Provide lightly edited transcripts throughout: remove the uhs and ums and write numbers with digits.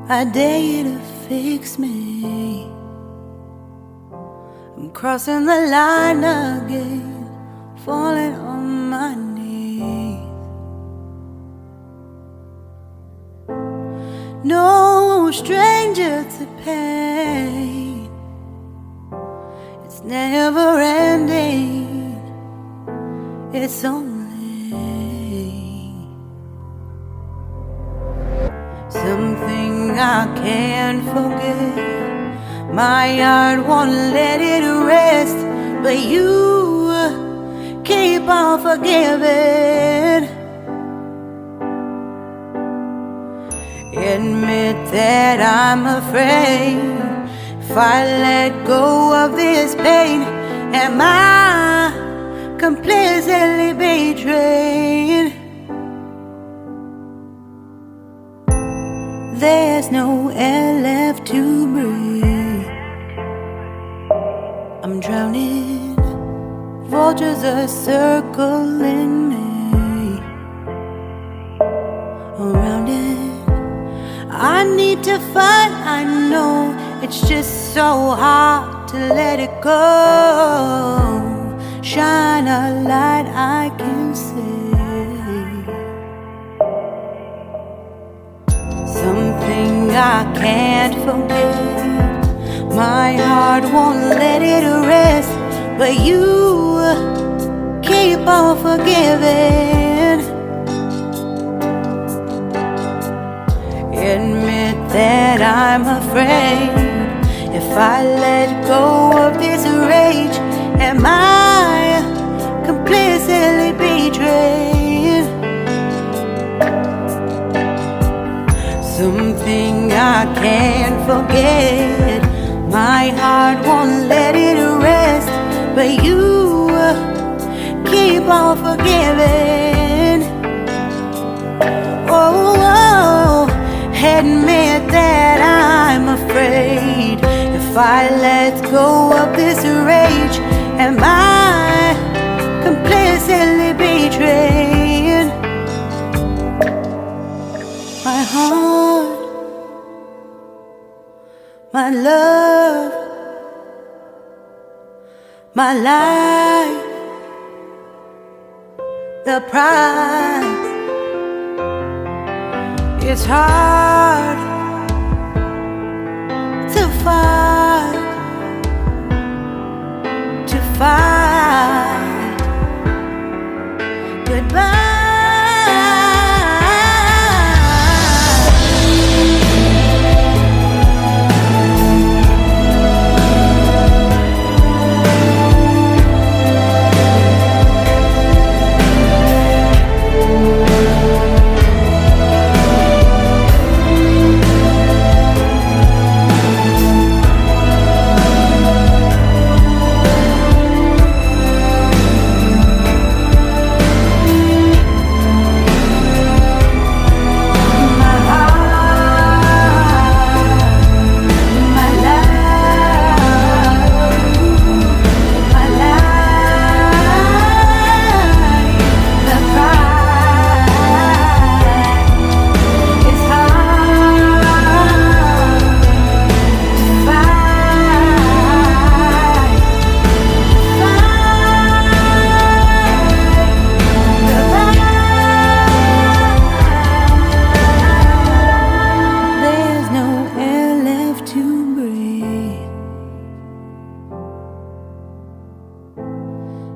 I dare you to fix me. I'm crossing the line again, falling on my knees. No stranger to pain, it's never ending, it's only something I can't forget. My heart won't let it rest, but you keep on forgiving. Admit that I'm afraid. If I let go of this pain, am I completely betrayed? There's no air left to breathe. I'm drowning, vultures are circling me. Around it, I need to fight. I know it's just so hard to let it go. Shine a light I can see. Something I can't forget. My heart won't let it rest, but you keep on forgiving. Admit that I'm afraid. If I let go of this rage, am I completely betrayed? Something I can't forget. My heart won't let it rest, but you keep on forgiving. Oh, admit that I'm afraid. If I let go of this rage, am I completely betrayed? My heart, my love, my life, the price. It's hard to fight, goodbye.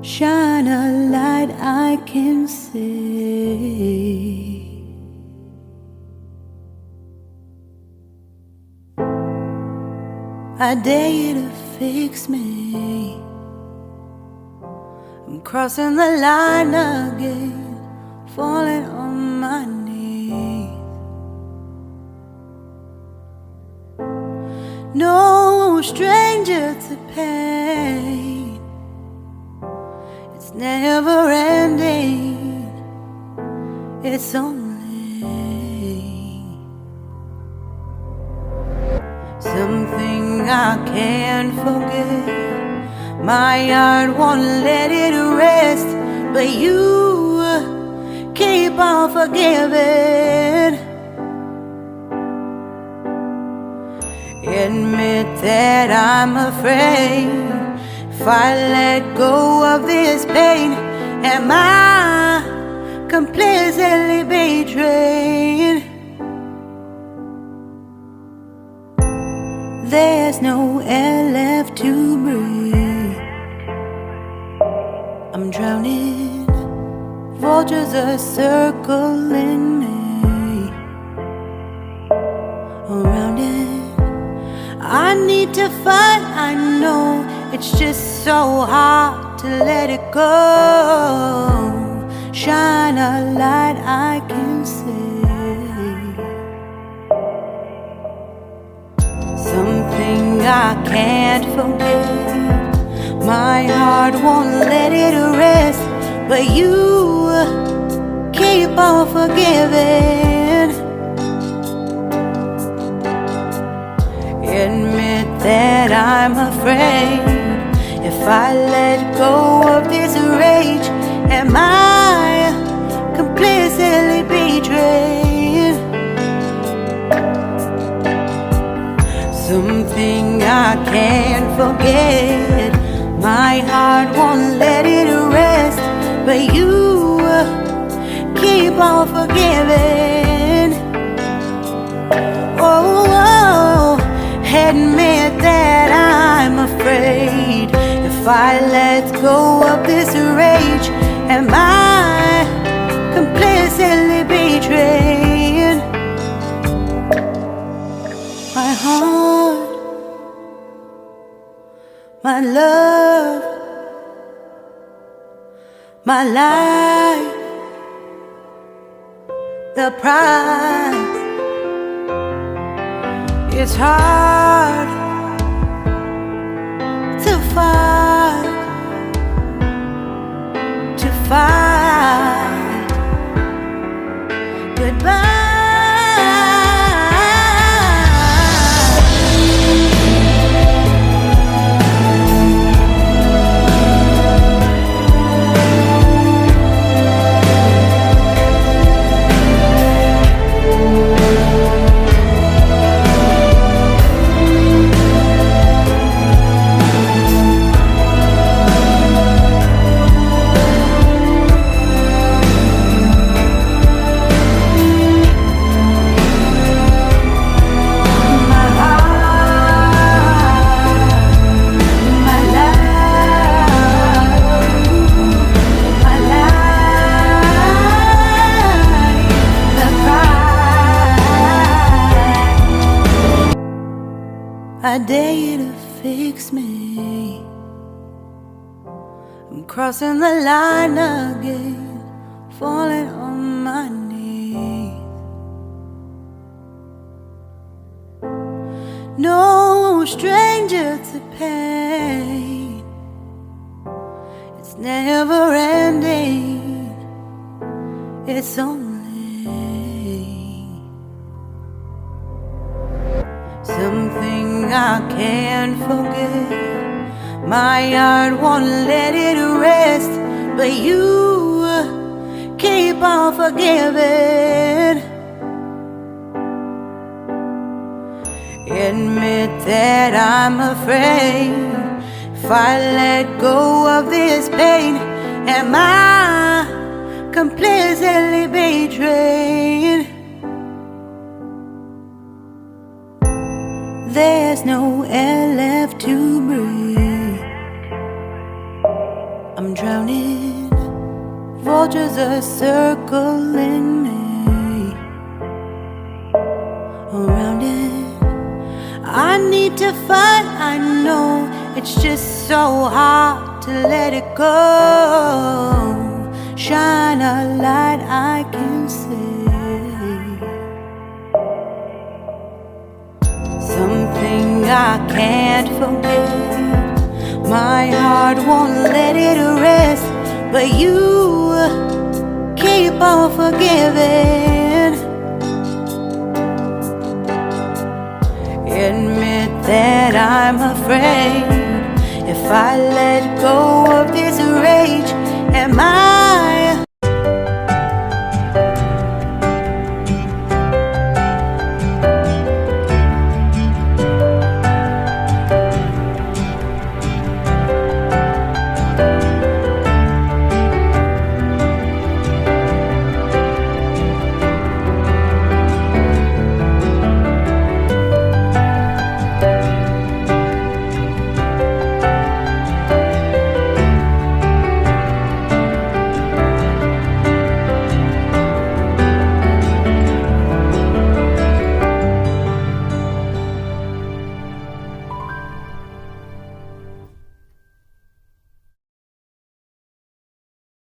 Shine a light I can see. I dare you to fix me. I'm crossing the line again, falling on my knees. No stranger to pain, it's never ending, it's only something I can't forget. My heart won't let it rest, but you keep on forgiving. Admit that I'm afraid. If I let go of this pain, am I completely betrayed? There's no air left to breathe. I'm drowning. Vultures are circling me. Around it, I need to fight. I know it's just so hard to let it go. Shine a light I can see. Something I can't forget. My heart won't let it rest, but you keep on forgiving. Admit that I'm afraid. If I let go of this rage, am I completely betrayed? Something I can't forget. My heart won't let it rest, but you keep on forgiving. Oh, admit that I'm afraid. If I let go of this rage, am I completely betrayed? My heart, my love, my life, the price. It's hard to fight goodbye. I dare you to fix me. I'm crossing the line again, falling on my knees. No stranger to pain. It's never ending. It's only something I can't forget. My heart won't let it rest, but you keep on forgiving. Admit that I'm afraid. If I let go of this pain, am I completely betrayed? There's no air left to breathe. I'm drowning. Vultures are circling me. Around it, I need to fight. I know it's just so hard to let it go. Shine a light I can see. Something I can't forget. My heart won't let it rest, but you keep on forgiving. Admit that I'm afraid. If I let go of this rage, am I